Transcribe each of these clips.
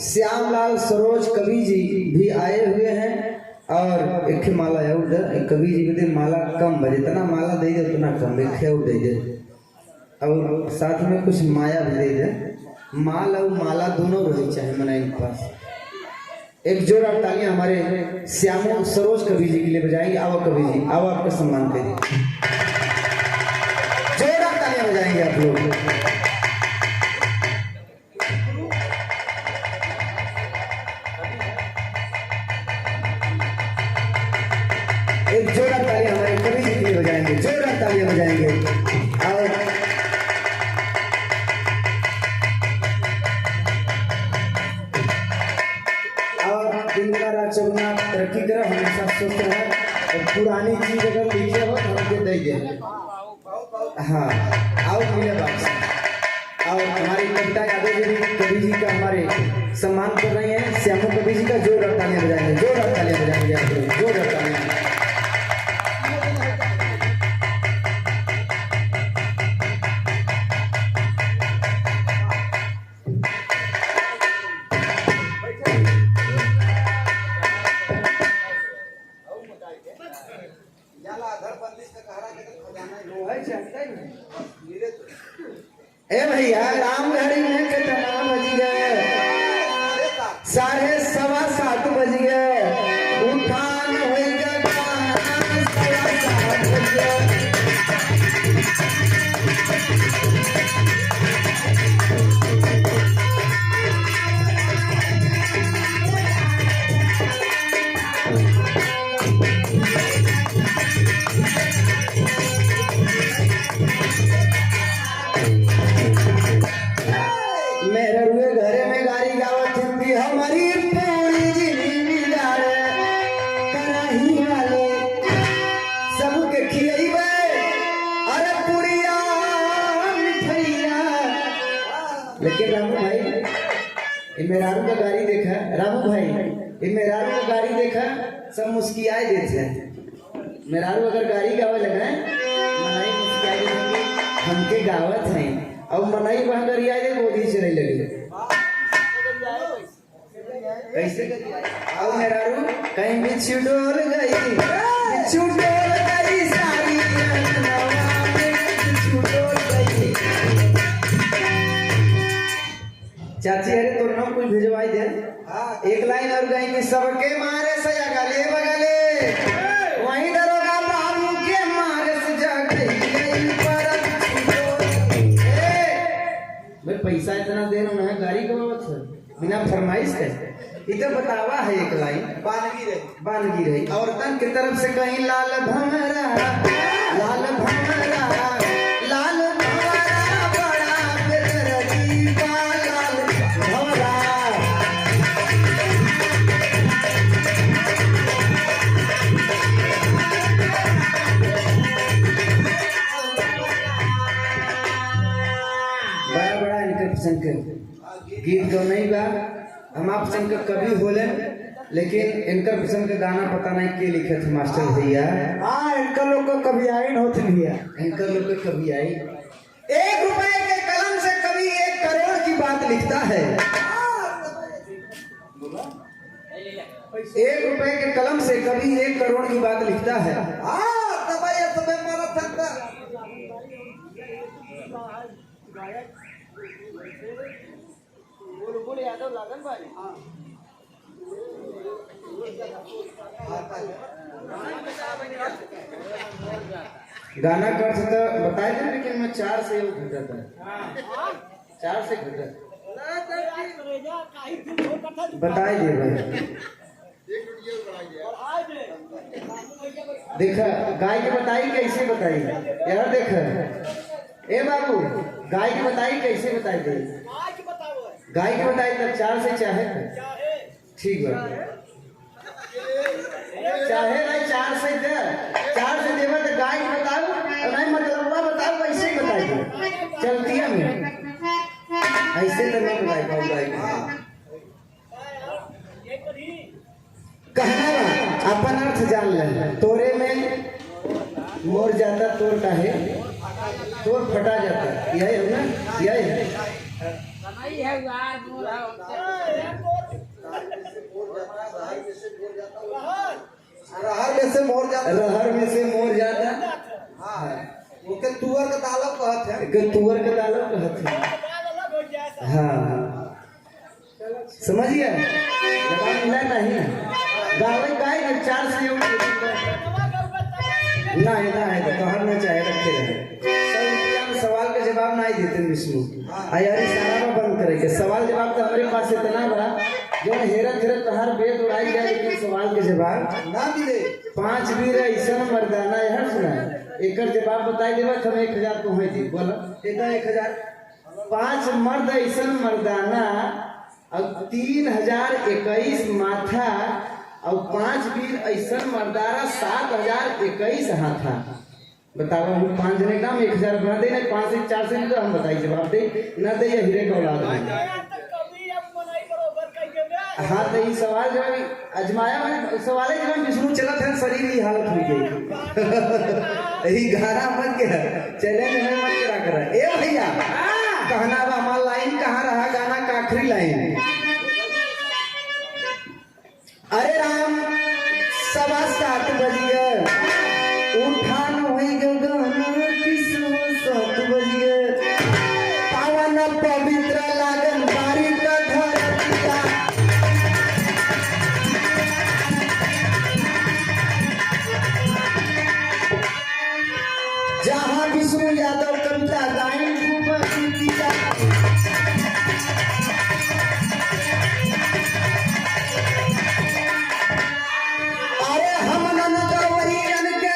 श्यामलाल सरोज कवि जी भी आए हुए हैं और एक माला है उधर कवि जी के दिन माला कम बजे जितना माला दे दे उतना कम एक दे दे और साथ में कुछ माया भी दे दे। माल और माला दोनों रहे चाहे मना के पास। एक जोड़ा तालियां हमारे श्यामो सरोज कवि जी के लिए बजाएंगे। आओ कवि जी आओ आपका सम्मान करिए। जोड़ा तालियां बजाएंगे आप लोग। एक जोड़ा तालियां हमारे कवि जी के लिए बजाएंगे। जोड़ा तालियां बजाएंगे। तरक्की करो हमेशा स्वस्थ रहे और पुरानी चीज अगर लिखे हो तो हमको दे दे। हाँ आओ मिले बात और हमारी कविता यादव जी कवि जी का हमारे सम्मान कर रही हैं। श्यामो कवि जी का जोर तालियां बजाएंगे। जोर तालियां बजाएंगे। जोर तालियां। ए भैया राम घड़ी में कितना बज गए? 7:15 बज गए। उठान हो गया 7:15 बज गए। मेरे रुए घरे में गाड़ी गावत थी हमारी पूरी जिंदगी बिगाड़े कराही वाले सबके खियैबे। अरे पुड़िया मिठैया। लेकिन रामू भाई ये मेहरारू का गाड़ी देखा। रामू भाई ये मेहरारू का गाड़ी देखा सब मुस्कियाए देते हैं। मेहरारू अगर गाड़ी गावे लगा मनाई मुस्कियाए देंगे हमके गावत है और मनाई वहां कर आए मोदी से नहीं लगे कैसे आओ मेहरारू कहीं बिच्छू डोल गई। बिच्छू डोल गई सारी बिच्छू डोल गई। चाची अरे तो नाम कोई भिजवाई दे। एक लाइन और गाएंगे सबके मारे सया गले बगले वहीं दरोगा बाबू के मारे से जगई पैसा इतना दे रहा है गाड़ी का बिना फरमाइश है। इधर बतावा है एक लाइन बानगी रही औरतन की तरफ से कहीं लाल भमरा लाल भमरा लाल भमरा बड़ा बेदर्दी का लाल भमरा। बड़ा इनका पसंद के गीत तो नहीं बा हम आप पसंद का कवि बोले लेकिन इनका पसंद का गाना पता नहीं के लिखे थे मास्टर भैया। हाँ इनका लोग को कभी आई होती भैया। इनका लोग को कभी आई 1 रुपए के कलम से कभी 1 करोड़ की बात लिखता है। 1 रुपए के कलम से कभी 1 करोड़ की बात लिखता है। गाना कर सकता बताए थे लेकिन मैं 4 से घटा था 4 से घटा बताए दे भाई। देखा गाय की बताई कैसे बताई यार। देखा ए बाबू गाय की बताई कैसे बताई दे। गाय की बताई तब 4 से चाहे ठीक है चाहे नहीं 4 से दे 4 से देवा तो गाय की बताओ और नहीं मतलब बताओ कैसे बताई दे चलती है मैं ऐसे तो नहीं बताई पाऊँ गाय कहना अपन अर्थ जान ले। तोरे में मोर जाता तोर का है तोर फटा जाता यही है ना यही है। रहर में से मोर जाता। रहर में से मोर जाता। हाँ ओके तुअर का दालव कहत है। के तुअर के दालव कहत है। हाँ समझिए जवाब मिला नहीं गावे गाय के 4 से ना है तो कहर में चाहे रखे रहे सवाल का जवाब नहीं देते विष्णु यार सारा में बंद करे के सवाल जवाब तो हमारे पास इतना बड़ा जो हेरा फेरा तहार बेद उड़ाई जाए लेकिन सवाल के जवाब ना मिले। 5 वीर ऐसा मर्दाना है सुना एक जवाब बताई देवा हम 1000 को है दी बोला 1000 5 मर्द ऐसा मर्दाना और 3021 माथा और 5 वीर ऐसा मर्दाना 7021 हाथा बताओ हम 5 जने काम 1000 बना दे नहीं 5 से 4 से तो हम बताइए जवाब दे ना दे ये हीरे का औलाद है। हाँ तो ये सवाल जो अजमाया मैंने सवाल जब विष्णु चला था शरीर की हालत हुई गई यही गाना मत के चैलेंज में मत करा कर ए भैया कहना बा हमारा लाइन कहाँ रहा गाना का आखिरी लाइन अरे राम 7:15 बज गए उठान हुई गाना किसो 7 बज गए पावन पवित्र लागन बारी का धरतिया जहाँ विष्णु यादव कविता गायन दिया अरे हम ननदवरियन के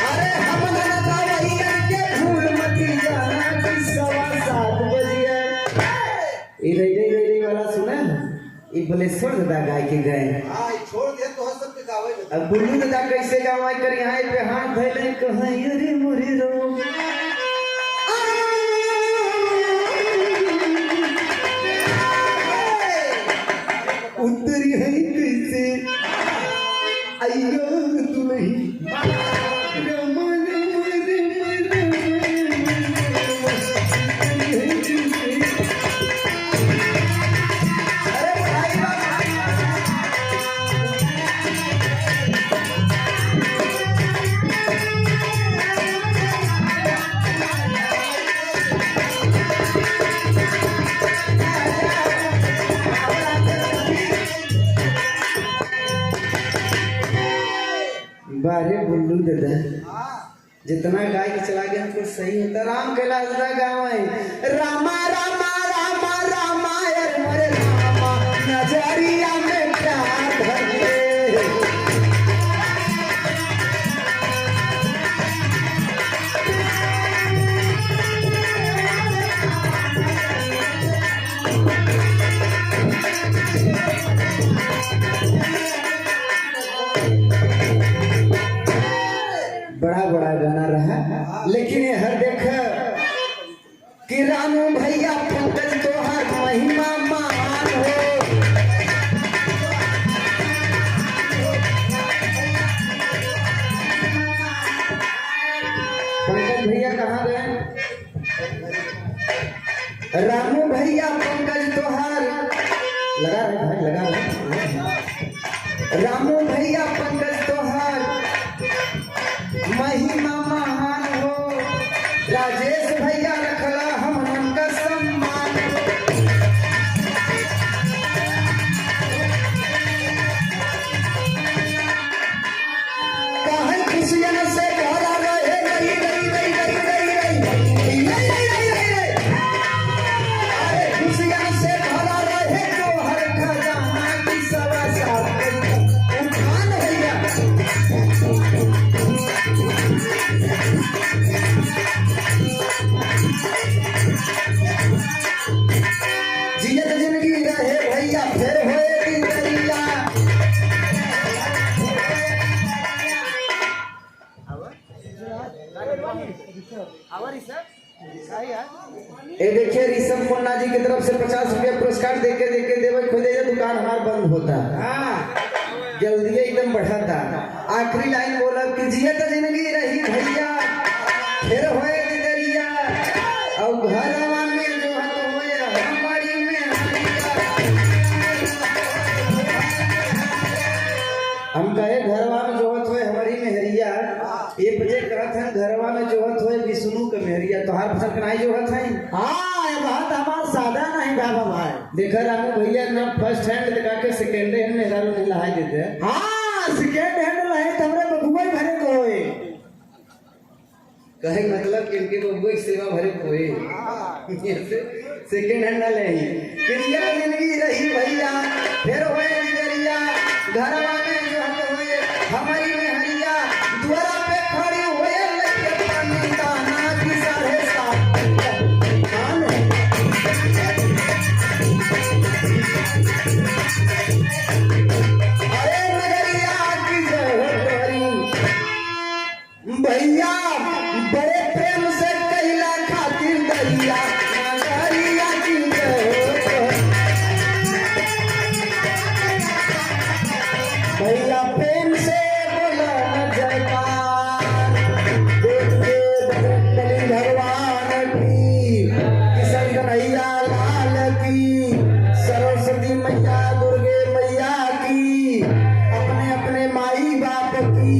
अरे हम ननदवरियन के भूल मती जाना कि 7:15 बज गए रे वाला सुना ये बलेश्वर दादा गाय के गए हाँ छोड़ दे तो सब के गावे। अब गुल्लू दादा कैसे गावाई करी हाय पे हाथ धैले कहाई रे मोरे रो उतरी है कैसे अयो दुलही बारे बुल्लू दादा जितना गाय के चला गया हमको सही होता राम कैलाश दा गाँव है रामा रामा रामा रामा यार मोरे रामा नजरिया में प्यार भर दे बड़ा बड़ा गाना रहा लेकिन ये हर देख कि रामू भैया पंकज तोहर महिमा मान हो पंकज भैया कहाँ गए रामू भैया पंकज तोहर लगा रहे भाई लगा रहे रामू भैया पंकज तोहर महिमा महान हो राजेश भैया रखला हम का सम्मान कहीं खुशियन से भरा रहे अरे खुशियन से भरा रहे तो हर खजाना की 7:15 उठान भैया जियत जिंदगी रहे भैया फिर होए दरिया ए देखिए ऋषभ मुन्ना जी की तरफ से 50 रुपया पुरस्कार देके देवे खुदे दुकान हमार बंद होता जल्दी एकदम बढ़ा था आखिरी लाइन बोला कि जियत जिंदगी रही भैया फिर होए दरिया और घरवा में जो है हमारी में घरवा में जोहत होए हमारी मेहरिया ये बजे कहत हैं घरवा में जोहत होए विष्णु के मेहरिया तोहार फसल के नहीं जोहत हैं। हाँ ये बात हमार सादा नहीं बाबा भाई। देखा रामू भैया ना फर्स्ट हैंड दिखा के सेकेंड हैंड में हजारों नहीं लहाई देते हैं। हाँ सेकेंड हैंड लहे तमरे बबुआ ही भरे को होए। कहे मतलब कि इनके बबुआ की सेवा भरे कोई सेकेंड हैंड ना ले क्रिया जिंदगी रही भैया फिर होए निगरिया घरवा में जोहत होए हमारी मेहरिया द्वारा पे खड़ी होए लगे पानी दाना की 7:30 हाँ ने। अरे नगरिया की जहरी भैया बड़े प्रेम से कैला खातिर दैया नगरिया की जहरी भैया प्रेम से बोला न जयकार देखते बजरंगबली भगवान की किशन कन्हैया लाल की सरस्वती मैया दुर्गे मैया की अपने अपने माई बाप की